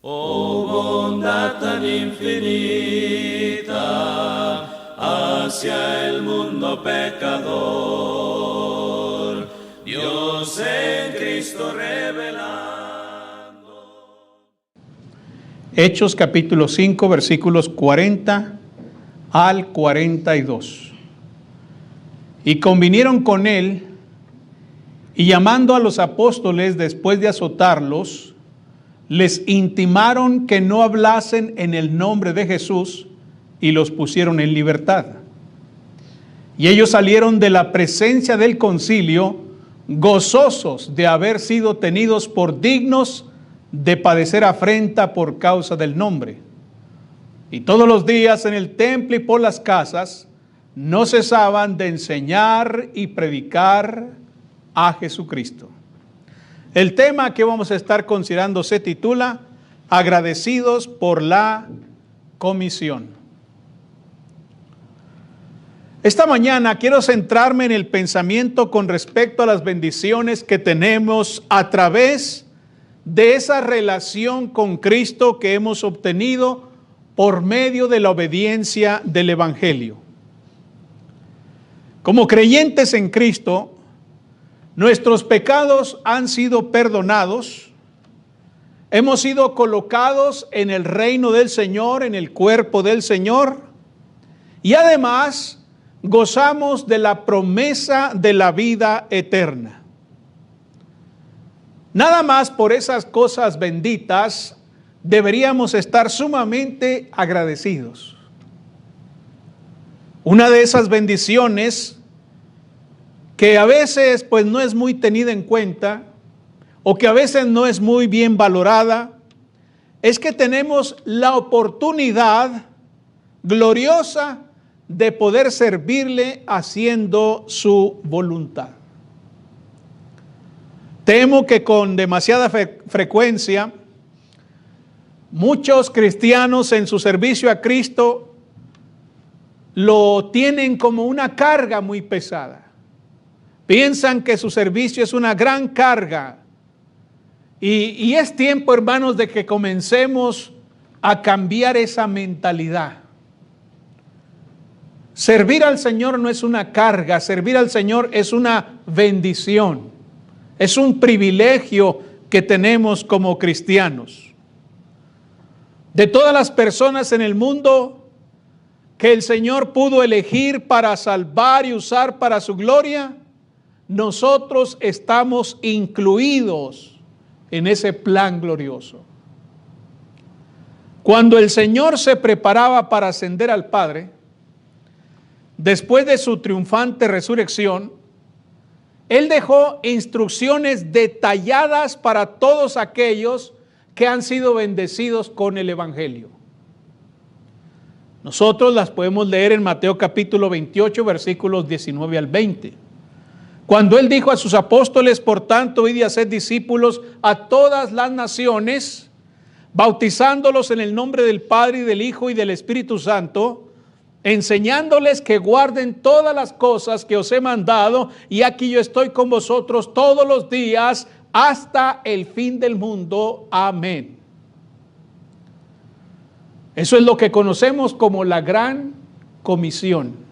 Oh bondad tan infinita hacia el mundo pecador, Dios en Cristo revelando. Hechos capítulo 5 versículos 40 al 42. Y convinieron con él, y llamando a los apóstoles después de azotarlos, les intimaron que no hablasen en el nombre de Jesús, y los pusieron en libertad. Y ellos salieron de la presencia del concilio, gozosos de haber sido tenidos por dignos de padecer afrenta por causa del nombre. Y todos los días en el templo y por las casas no cesaban de enseñar y predicar a Jesucristo. El tema que vamos a estar considerando se titula Agradecidos por la comisión. Esta mañana quiero centrarme en el pensamiento con respecto a las bendiciones que tenemos a través de esa relación con Cristo que hemos obtenido por medio de la obediencia del Evangelio. Como creyentes en Cristo, nuestros pecados han sido perdonados, hemos sido colocados en el reino del Señor, en el cuerpo del Señor, y además gozamos de la promesa de la vida eterna. Nada más por esas cosas benditas deberíamos estar sumamente agradecidos. Una de esas bendiciones que a veces pues no es muy tenida en cuenta o que a veces no es muy bien valorada, es que tenemos la oportunidad gloriosa de poder servirle haciendo su voluntad. Temo que con demasiada frecuencia muchos cristianos en su servicio a Cristo lo tienen como una carga muy pesada. Piensan que su servicio es una gran carga. Y es tiempo, hermanos, de que comencemos a cambiar esa mentalidad. Servir al Señor no es una carga, servir al Señor es una bendición. Es un privilegio que tenemos como cristianos. De todas las personas en el mundo que el Señor pudo elegir para salvar y usar para su gloria, nosotros estamos incluidos en ese plan glorioso. Cuando el Señor se preparaba para ascender al Padre, después de su triunfante resurrección, Él dejó instrucciones detalladas para todos aquellos que han sido bendecidos con el Evangelio. Nosotros las podemos leer en Mateo capítulo 28, versículos 19 al 20. Cuando Él dijo a sus apóstoles, por tanto, id y haced discípulos a todas las naciones, bautizándolos en el nombre del Padre y del Hijo y del Espíritu Santo, enseñándoles que guarden todas las cosas que os he mandado, y aquí yo estoy con vosotros todos los días hasta el fin del mundo. Amén. Eso es lo que conocemos como la Gran Comisión.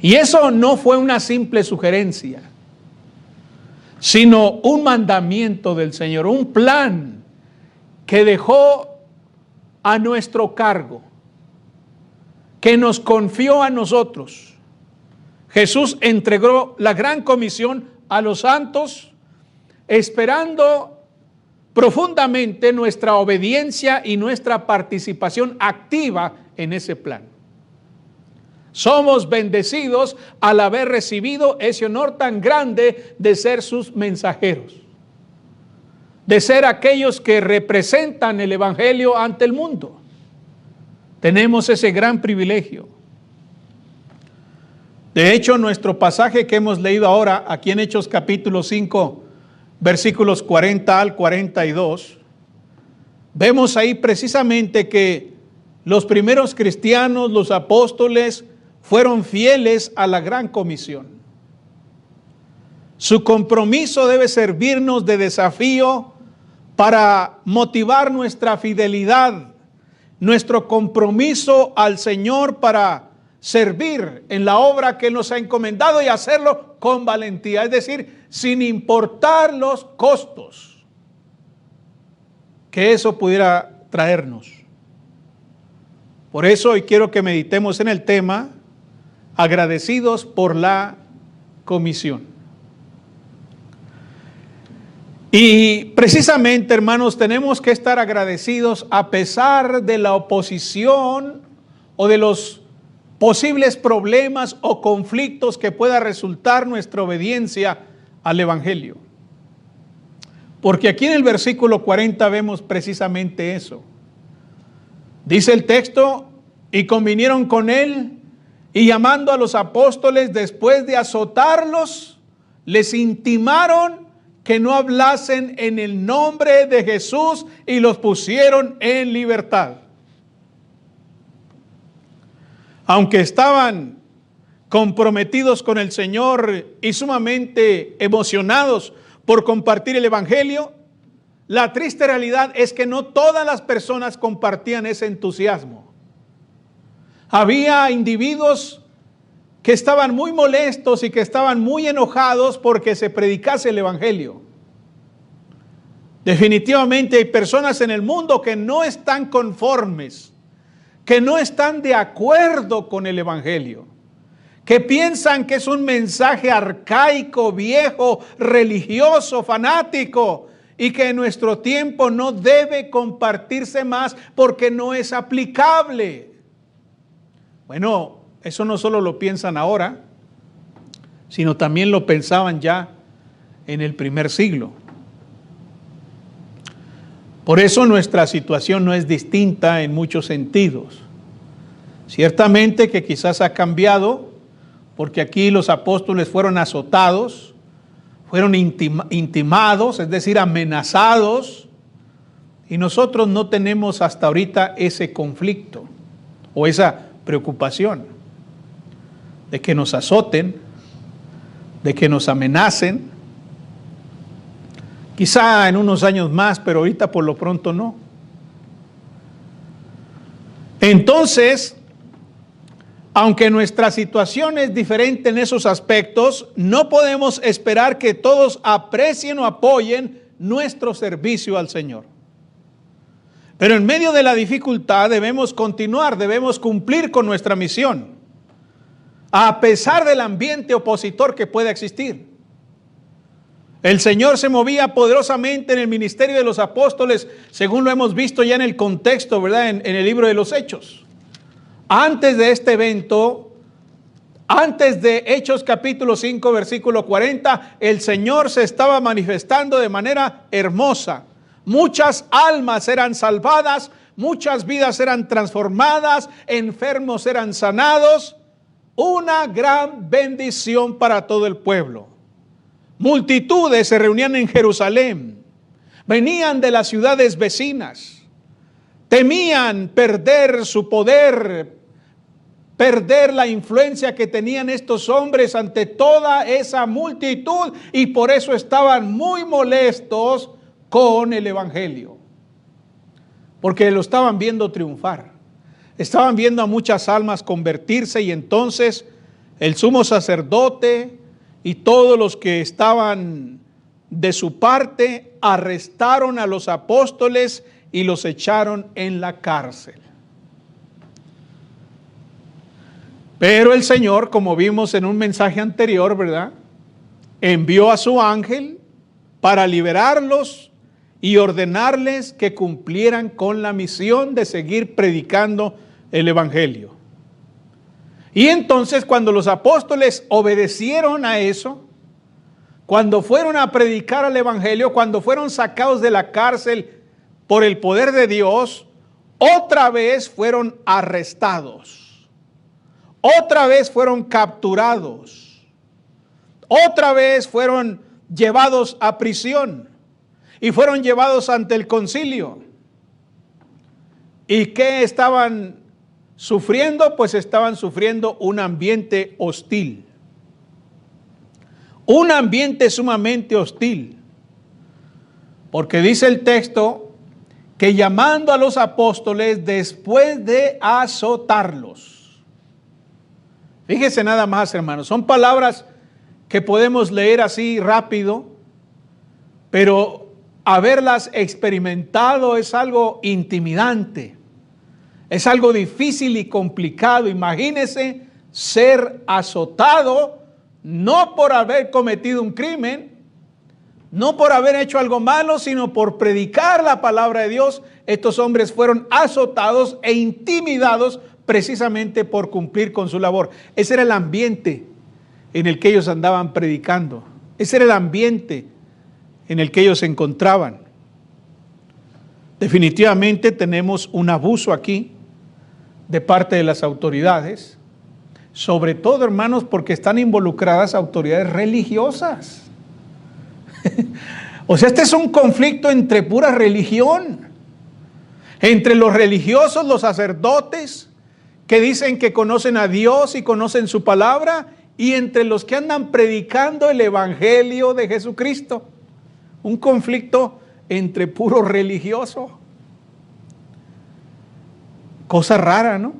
Y eso no fue una simple sugerencia, sino un mandamiento del Señor, un plan que dejó a nuestro cargo, que nos confió a nosotros. Jesús entregó la gran comisión a los santos, esperando profundamente nuestra obediencia y nuestra participación activa en ese plan. Somos bendecidos al haber recibido ese honor tan grande de ser sus mensajeros, de ser aquellos que representan el Evangelio ante el mundo. Tenemos ese gran privilegio. De hecho, nuestro pasaje que hemos leído ahora, aquí en Hechos capítulo 5, versículos 40 al 42, vemos ahí precisamente que los primeros cristianos, los apóstoles, fueron fieles a la gran comisión. Su compromiso debe servirnos de desafío para motivar nuestra fidelidad, nuestro compromiso al Señor para servir en la obra que Él nos ha encomendado y hacerlo con valentía, es decir, sin importar los costos que eso pudiera traernos. Por eso hoy quiero que meditemos en el tema agradecidos por la comisión. Y precisamente, hermanos, tenemos que estar agradecidos a pesar de la oposición o de los posibles problemas o conflictos que pueda resultar nuestra obediencia al Evangelio. Porque aquí en el versículo 40 vemos precisamente eso. Dice el texto, y convinieron con él, y llamando a los apóstoles después de azotarlos, les intimaron que no hablasen en el nombre de Jesús y los pusieron en libertad. Aunque estaban comprometidos con el Señor y sumamente emocionados por compartir el Evangelio, la triste realidad es que no todas las personas compartían ese entusiasmo. Había individuos que estaban muy molestos y que estaban muy enojados porque se predicase el Evangelio. Definitivamente hay personas en el mundo que no están conformes, que no están de acuerdo con el Evangelio, que piensan que es un mensaje arcaico, viejo, religioso, fanático, y que en nuestro tiempo no debe compartirse más porque no es aplicable. Bueno, eso no solo lo piensan ahora, sino también lo pensaban ya en el primer siglo. Por eso nuestra situación no es distinta en muchos sentidos. Ciertamente que quizás ha cambiado, porque aquí los apóstoles fueron azotados, fueron intimados, es decir, amenazados, y nosotros no tenemos hasta ahorita ese conflicto o esa preocupación de que nos azoten, de que nos amenacen. Quizá en unos años más, pero ahorita por lo pronto no. Entonces, aunque nuestra situación es diferente en esos aspectos, no podemos esperar que todos aprecien o apoyen nuestro servicio al Señor. Pero en medio de la dificultad debemos continuar, debemos cumplir con nuestra misión, a pesar del ambiente opositor que pueda existir. El Señor se movía poderosamente en el ministerio de los apóstoles, según lo hemos visto ya en el contexto, ¿verdad? En el libro de los Hechos. Antes de este evento, antes de Hechos capítulo 5, versículo 40, el Señor se estaba manifestando de manera hermosa. Muchas almas eran salvadas, muchas vidas eran transformadas, enfermos eran sanados. Una gran bendición para todo el pueblo. Multitudes se reunían en Jerusalén, venían de las ciudades vecinas, temían perder su poder, perder la influencia que tenían estos hombres ante toda esa multitud, y por eso estaban muy molestos con el Evangelio, porque lo estaban viendo triunfar. Estaban viendo a muchas almas convertirse, y entonces el sumo sacerdote y todos los que estaban de su parte arrestaron a los apóstoles y los echaron en la cárcel. Pero el Señor, como vimos en un mensaje anterior, ¿verdad?, envió a su ángel para liberarlos y ordenarles que cumplieran con la misión de seguir predicando el Evangelio. Y entonces, cuando los apóstoles obedecieron a eso, cuando fueron a predicar el Evangelio, cuando fueron sacados de la cárcel por el poder de Dios, otra vez fueron arrestados, otra vez fueron capturados, otra vez fueron llevados a prisión y fueron llevados ante el concilio. ¿Y qué estaban sufriendo? Pues estaban sufriendo un ambiente hostil. Un ambiente sumamente hostil. Porque dice el texto que llamando a los apóstoles después de azotarlos. Fíjese nada más, hermanos, son palabras que podemos leer así rápido, pero haberlas experimentado es algo intimidante, es algo difícil y complicado. Imagínese ser azotado, no por haber cometido un crimen, no por haber hecho algo malo, sino por predicar la palabra de Dios. Estos hombres fueron azotados e intimidados precisamente por cumplir con su labor. Ese era el ambiente en el que ellos andaban predicando. Ese era el ambiente en el que ellos se encontraban. Definitivamente tenemos un abuso aquí de parte de las autoridades, sobre todo, hermanos, porque están involucradas autoridades religiosas. O sea, este es un conflicto entre pura religión, entre los religiosos, los sacerdotes, que dicen que conocen a Dios y conocen su palabra, y entre los que andan predicando el evangelio de Jesucristo. Un conflicto entre puro religioso. Cosa rara, ¿no?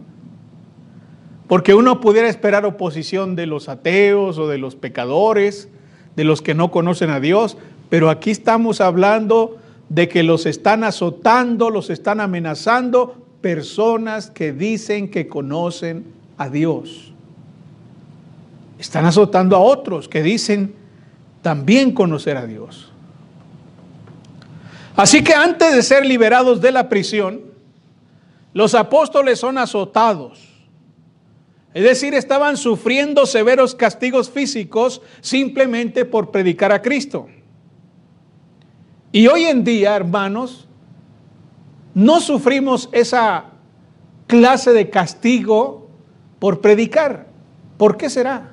Porque uno pudiera esperar oposición de los ateos o de los pecadores, de los que no conocen a Dios, pero aquí estamos hablando de que los están azotando, los están amenazando personas que dicen que conocen a Dios. Están azotando a otros que dicen también conocer a Dios. Así que antes de ser liberados de la prisión, los apóstoles son azotados. Es decir, estaban sufriendo severos castigos físicos simplemente por predicar a Cristo. Y hoy en día, hermanos, no sufrimos esa clase de castigo por predicar. ¿Por qué será?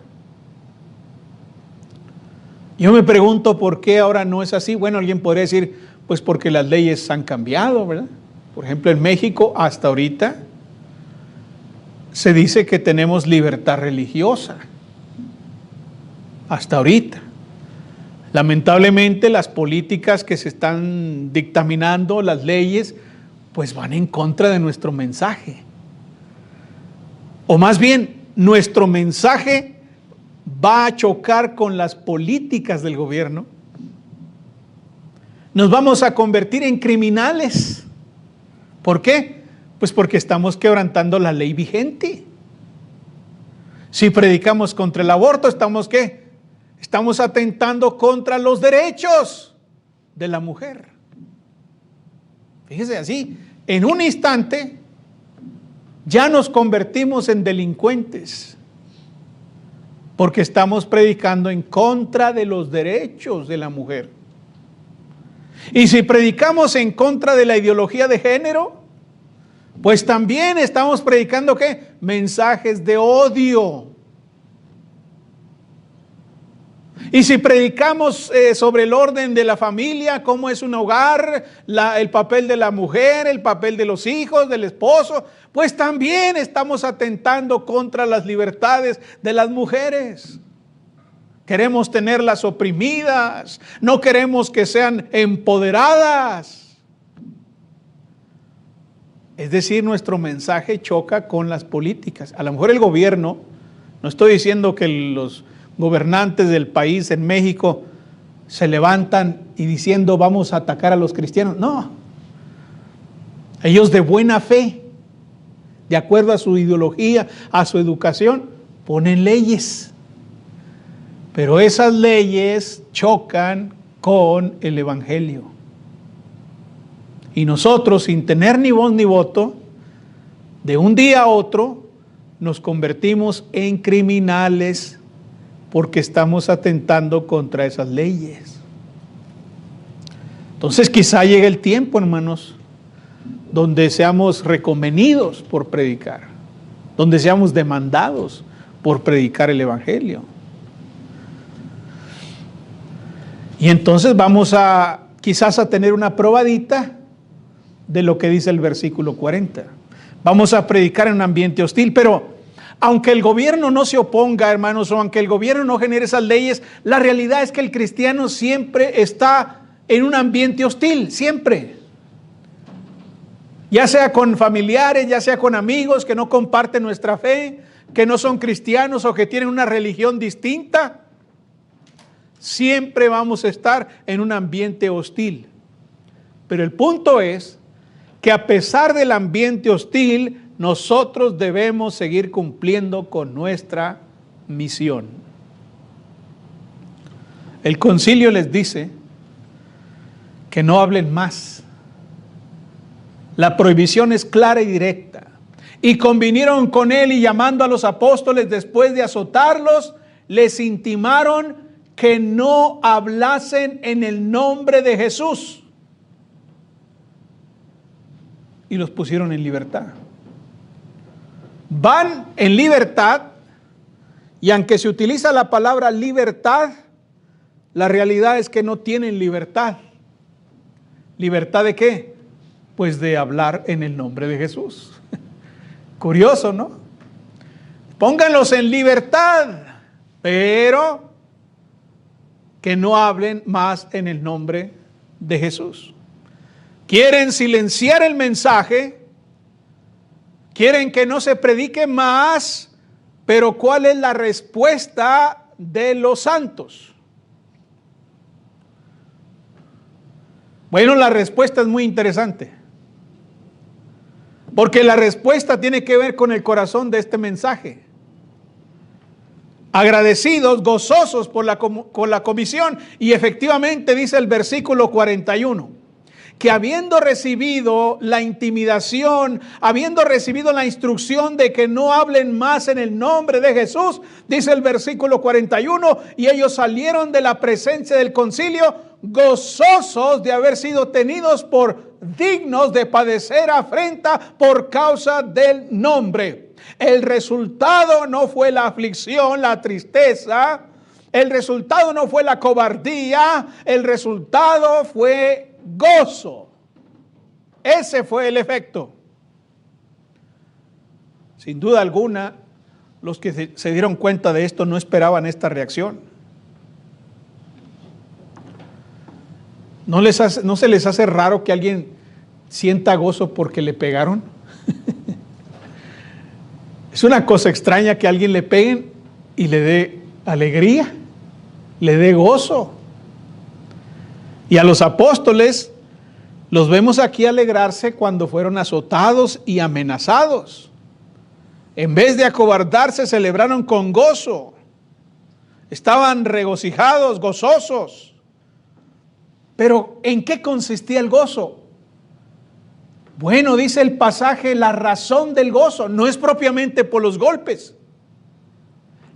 Yo me pregunto por qué ahora no es así. Bueno, alguien podría decir, pues porque las leyes han cambiado, ¿verdad? Por ejemplo, en México hasta ahorita se dice que tenemos libertad religiosa. Hasta ahorita. Lamentablemente las políticas que se están dictaminando, las leyes, pues van en contra de nuestro mensaje. O más bien, nuestro mensaje va a chocar con las políticas del gobierno. Nos vamos a convertir en criminales. ¿Por qué? Pues porque estamos quebrantando la ley vigente. Si predicamos contra el aborto, ¿estamos qué? Estamos atentando contra los derechos de la mujer. Fíjese así, en un instante ya nos convertimos en delincuentes porque estamos predicando en contra de los derechos de la mujer. Y si predicamos en contra de la ideología de género, pues también estamos predicando ¿qué? Mensajes de odio. Y si predicamos sobre el orden de la familia, cómo es un hogar, el papel de la mujer, el papel de los hijos, del esposo, pues también estamos atentando contra las libertades de las mujeres. Queremos tenerlas oprimidas, no queremos que sean empoderadas. Es decir, nuestro mensaje choca con las políticas. A lo mejor el gobierno, no estoy diciendo que los gobernantes del país en México se levantan y diciendo vamos a atacar a los cristianos. No, ellos de buena fe, de acuerdo a su ideología, a su educación, ponen leyes. Pero esas leyes chocan con el evangelio. Y nosotros, sin tener ni voz ni voto, de un día a otro, nos convertimos en criminales porque estamos atentando contra esas leyes. Entonces quizá llegue el tiempo, hermanos, donde seamos reconvenidos por predicar, donde seamos demandados por predicar el evangelio. Y entonces vamos a quizás a tener una probadita de lo que dice el versículo 40. Vamos a predicar en un ambiente hostil, pero aunque el gobierno no se oponga, hermanos, o aunque el gobierno no genere esas leyes, la realidad es que el cristiano siempre está en un ambiente hostil, siempre. Ya sea con familiares, ya sea con amigos que no comparten nuestra fe, que no son cristianos o que tienen una religión distinta. Siempre vamos a estar en un ambiente hostil. Pero el punto es que a pesar del ambiente hostil, nosotros debemos seguir cumpliendo con nuestra misión. El concilio les dice que no hablen más. La prohibición es clara y directa. Y convinieron con él y llamando a los apóstoles después de azotarlos, les intimaron que no hablasen en el nombre de Jesús. Y los pusieron en libertad. Van en libertad, y aunque se utiliza la palabra libertad, la realidad es que no tienen libertad. ¿Libertad de qué? Pues de hablar en el nombre de Jesús. Curioso, ¿no? Pónganlos en libertad, pero que no hablen más en el nombre de Jesús. Quieren silenciar el mensaje, quieren que no se predique más, pero ¿cuál es la respuesta de los santos? Bueno, la respuesta es muy interesante, porque la respuesta tiene que ver con el corazón de este mensaje. Agradecidos, gozosos por la comisión, y efectivamente dice el versículo 41, que habiendo recibido la intimidación, habiendo recibido la instrucción de que no hablen más en el nombre de Jesús, dice el versículo 41, y ellos salieron de la presencia del concilio gozosos de haber sido tenidos por dignos de padecer afrenta por causa del nombre. El resultado no fue la aflicción, la tristeza, el resultado no fue la cobardía, el resultado fue gozo. Ese fue el efecto. Sin duda alguna, los que se dieron cuenta de esto no esperaban esta reacción. ¿No se les hace raro que alguien sienta gozo porque le pegaron? Es una cosa extraña que a alguien le peguen y le dé alegría, le dé gozo. Y a los apóstoles los vemos aquí alegrarse cuando fueron azotados y amenazados. En vez de acobardarse, celebraron con gozo. Estaban regocijados, gozosos. Pero ¿en qué consistía el gozo? Bueno, dice el pasaje, la razón del gozo no es propiamente por los golpes.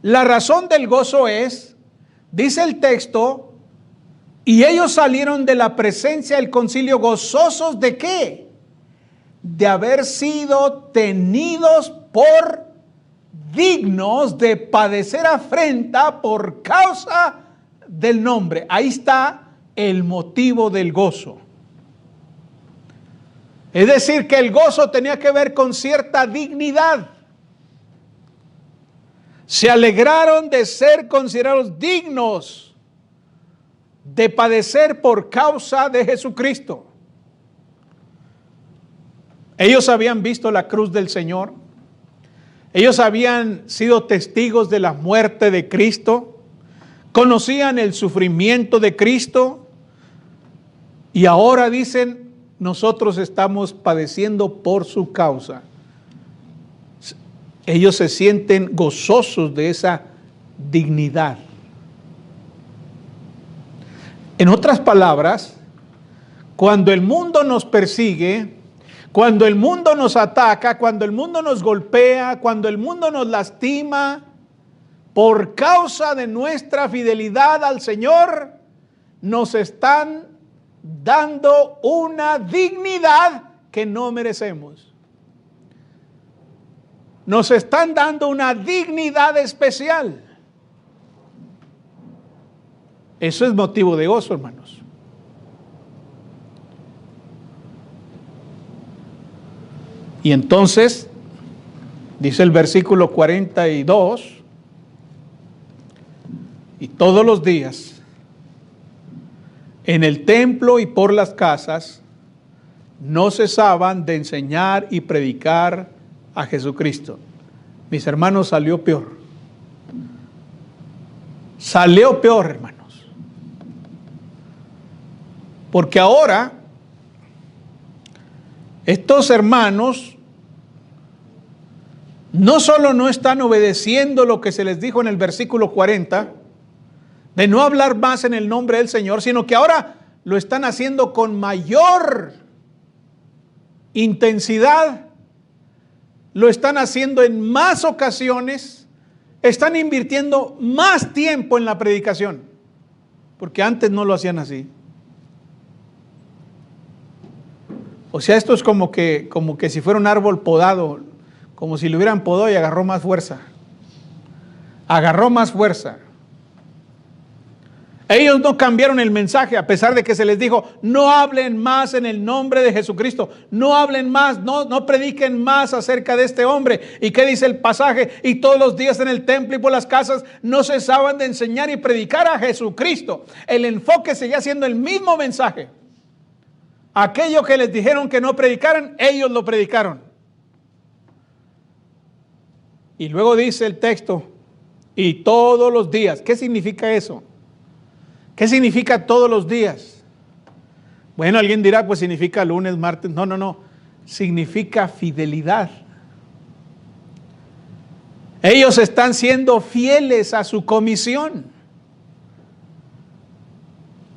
La razón del gozo es, dice el texto, y ellos salieron de la presencia del concilio gozosos ¿de qué? De haber sido tenidos por dignos de padecer afrenta por causa del nombre. Ahí está el motivo del gozo. Es decir, que el gozo tenía que ver con cierta dignidad. Se alegraron de ser considerados dignos de padecer por causa de Jesucristo. Ellos habían visto la cruz del Señor. Ellos habían sido testigos de la muerte de Cristo. Conocían el sufrimiento de Cristo. Y ahora dicen, nosotros estamos padeciendo por su causa. Ellos se sienten gozosos de esa dignidad. En otras palabras, cuando el mundo nos persigue, cuando el mundo nos ataca, cuando el mundo nos golpea, cuando el mundo nos lastima, por causa de nuestra fidelidad al Señor, nos están dando una dignidad que no merecemos. Nos están dando una dignidad especial. Eso es motivo de gozo, hermanos. Y entonces, dice el versículo 42, y todos los días en el templo y por las casas, no cesaban de enseñar y predicar a Jesucristo. Mis hermanos, salió peor. Salió peor, hermanos. Porque ahora, estos hermanos no solo no están obedeciendo lo que se les dijo en el versículo 40, de no hablar más en el nombre del Señor, sino que ahora lo están haciendo con mayor intensidad, lo están haciendo en más ocasiones, están invirtiendo más tiempo en la predicación, porque antes no lo hacían así. O sea, esto es como que si fuera un árbol podado, como si lo hubieran podado y agarró más fuerza. Agarró más fuerza. Ellos no cambiaron el mensaje a pesar de que se les dijo, no hablen más en el nombre de Jesucristo, no hablen más, no prediquen más acerca de este hombre. ¿Y qué dice el pasaje? Y todos los días en el templo y por las casas no cesaban de enseñar y predicar a Jesucristo. El enfoque seguía siendo el mismo mensaje. Aquello que les dijeron que no predicaran, ellos lo predicaron. Y luego dice el texto, y todos los días. ¿Qué significa eso? ¿Qué significa todos los días? Bueno, alguien dirá, pues significa lunes, martes. No. Significa fidelidad. Ellos están siendo fieles a su comisión.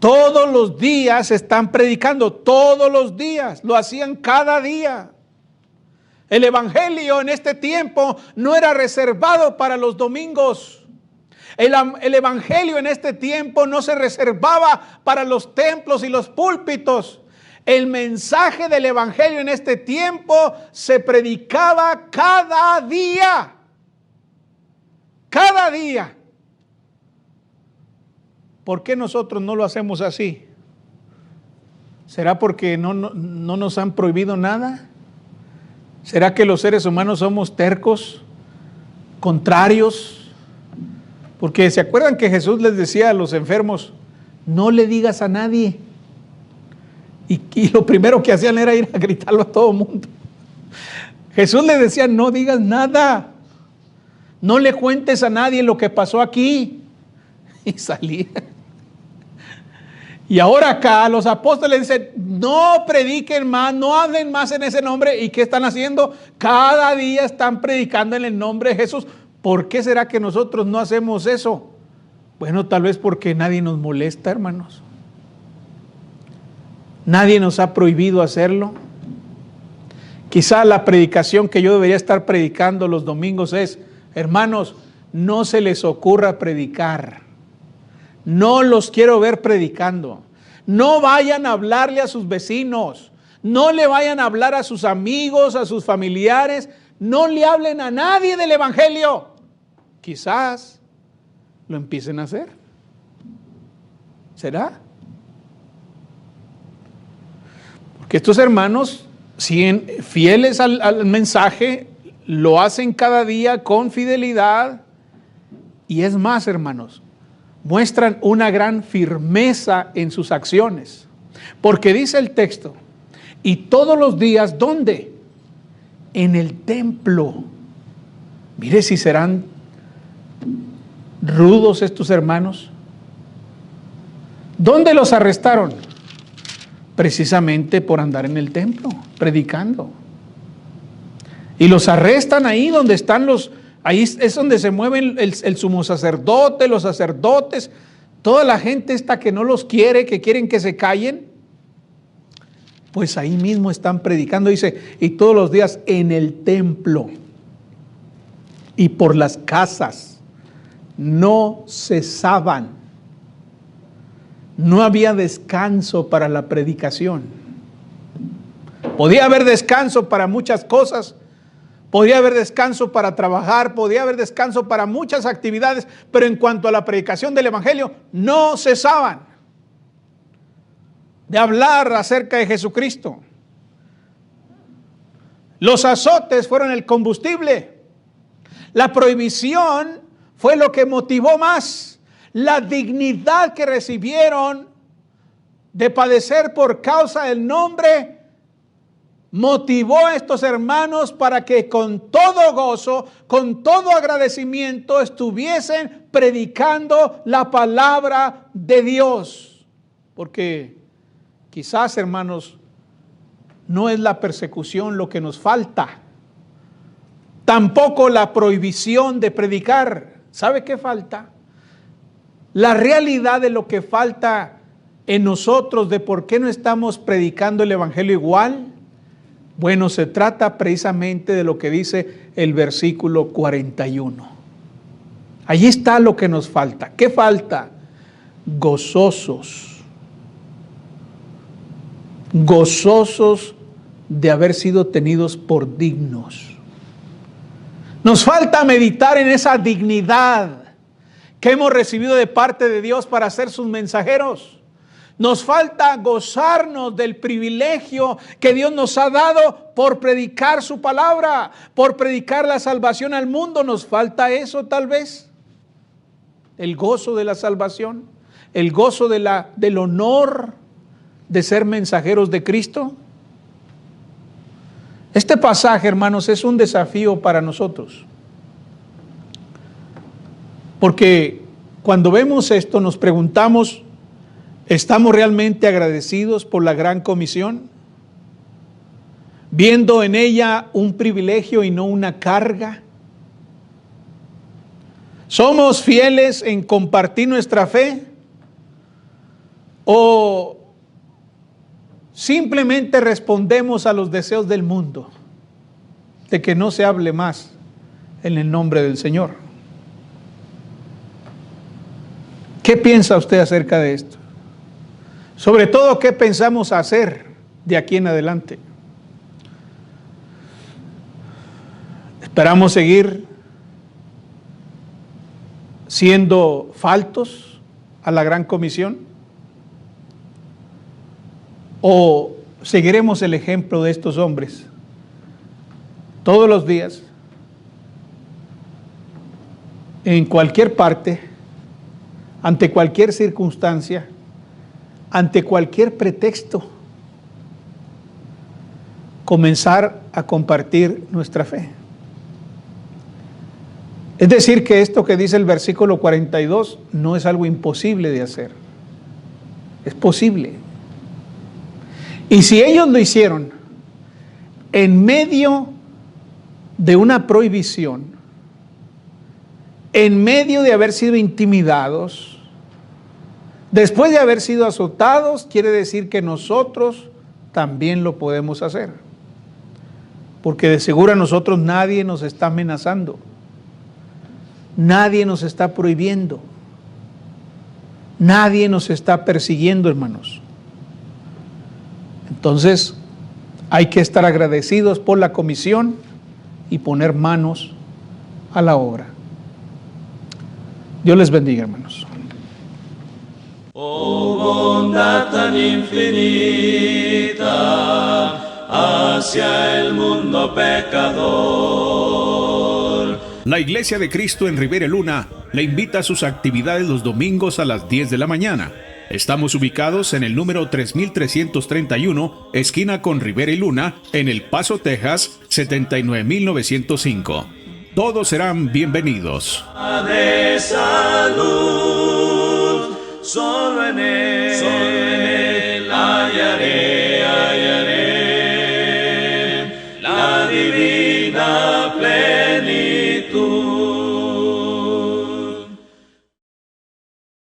Todos los días están predicando, todos los días. Lo hacían cada día. El evangelio en este tiempo no era reservado para los domingos. El evangelio en este tiempo no se reservaba para los templos y los púlpitos. El mensaje del evangelio en este tiempo se predicaba cada día. Cada día. ¿Por qué nosotros no lo hacemos así? ¿Será porque no nos han prohibido nada? ¿Será que los seres humanos somos tercos, contrarios? Porque ¿se acuerdan que Jesús les decía a los enfermos, no le digas a nadie? Y lo primero que hacían era ir a gritarlo a todo el mundo. Jesús les decía, no digas nada. No le cuentes a nadie lo que pasó aquí. Y salía. Y ahora acá los apóstoles dicen, no prediquen más, no hablen más en ese nombre. ¿Y qué están haciendo? Cada día están predicando en el nombre de Jesús. ¿Por qué será que nosotros no hacemos eso? Bueno, tal vez porque nadie nos molesta, hermanos. Nadie nos ha prohibido hacerlo. Quizá la predicación que yo debería estar predicando los domingos es, hermanos, no se les ocurra predicar. No los quiero ver predicando. No vayan a hablarle a sus vecinos. No le vayan a hablar a sus amigos, a sus familiares. No le hablen a nadie del evangelio. Quizás lo empiecen a hacer. ¿Será? Porque estos hermanos, siguen fieles al mensaje, lo hacen cada día con fidelidad. Y es más, hermanos, muestran una gran firmeza en sus acciones. Porque dice el texto, y todos los días, ¿dónde? En el templo. Mire si serán rudos estos hermanos. ¿Dónde los arrestaron? Precisamente por andar en el templo, predicando. Y los arrestan ahí donde están ahí es donde se mueven el sumo sacerdote, los sacerdotes, toda la gente esta que no los quiere, que quieren que se callen. Pues ahí mismo están predicando, dice, y todos los días en el templo y por las casas no cesaban. No había descanso para la predicación. Podía haber descanso para muchas cosas. Podía haber descanso para trabajar, podía haber descanso para muchas actividades, pero en cuanto a la predicación del evangelio, no cesaban de hablar acerca de Jesucristo. Los azotes fueron el combustible. La prohibición fue lo que motivó más. La dignidad que recibieron de padecer por causa del nombre, motivó a estos hermanos para que con todo gozo, con todo agradecimiento, estuviesen predicando la palabra de Dios. Porque quizás, hermanos, no es la persecución lo que nos falta, tampoco la prohibición de predicar. ¿Sabe qué falta? La realidad de lo que falta en nosotros, de por qué no estamos predicando el evangelio igual. Bueno, se trata precisamente de lo que dice el versículo 41. Allí está lo que nos falta. ¿Qué falta? Gozosos. Gozosos de haber sido tenidos por dignos. Nos falta meditar en esa dignidad que hemos recibido de parte de Dios para ser sus mensajeros. Nos falta gozarnos del privilegio que Dios nos ha dado por predicar su palabra, por predicar la salvación al mundo. Nos falta eso tal vez. El gozo de la salvación, el gozo del honor de ser mensajeros de Cristo. Este pasaje, hermanos, es un desafío para nosotros. Porque cuando vemos esto nos preguntamos, ¿estamos realmente agradecidos por la gran comisión? Viendo en ella un privilegio y no una carga. ¿Somos fieles en compartir nuestra fe? ¿O simplemente respondemos a los deseos del mundo de que no se hable más en el nombre del Señor? ¿Qué piensa usted acerca de esto? Sobre todo, ¿qué pensamos hacer de aquí en adelante? ¿Esperamos seguir siendo faltos a la gran comisión? ¿O seguiremos el ejemplo de estos hombres todos los días, en cualquier parte, ante cualquier circunstancia, ante cualquier pretexto, comenzar a compartir nuestra fe? Es decir, que esto que dice el versículo 42 no es algo imposible de hacer. Es posible. Y si ellos lo hicieron en medio de una prohibición, en medio de haber sido intimidados, después de haber sido azotados, quiere decir que nosotros también lo podemos hacer. Porque de seguro a nosotros nadie nos está amenazando. Nadie nos está prohibiendo. Nadie nos está persiguiendo, hermanos. Entonces, hay que estar agradecidos por la comisión y poner manos a la obra. Dios les bendiga, hermanos. Oh, bondad tan infinita hacia el mundo pecador. La Iglesia de Cristo en Rivera Luna le invita a sus actividades los domingos a las 10 de la mañana. Estamos ubicados en el número 3331, esquina con Rivera y Luna, en El Paso, Texas, 79905. Todos serán bienvenidos. De salud, solo en él hallaré la divina plenitud.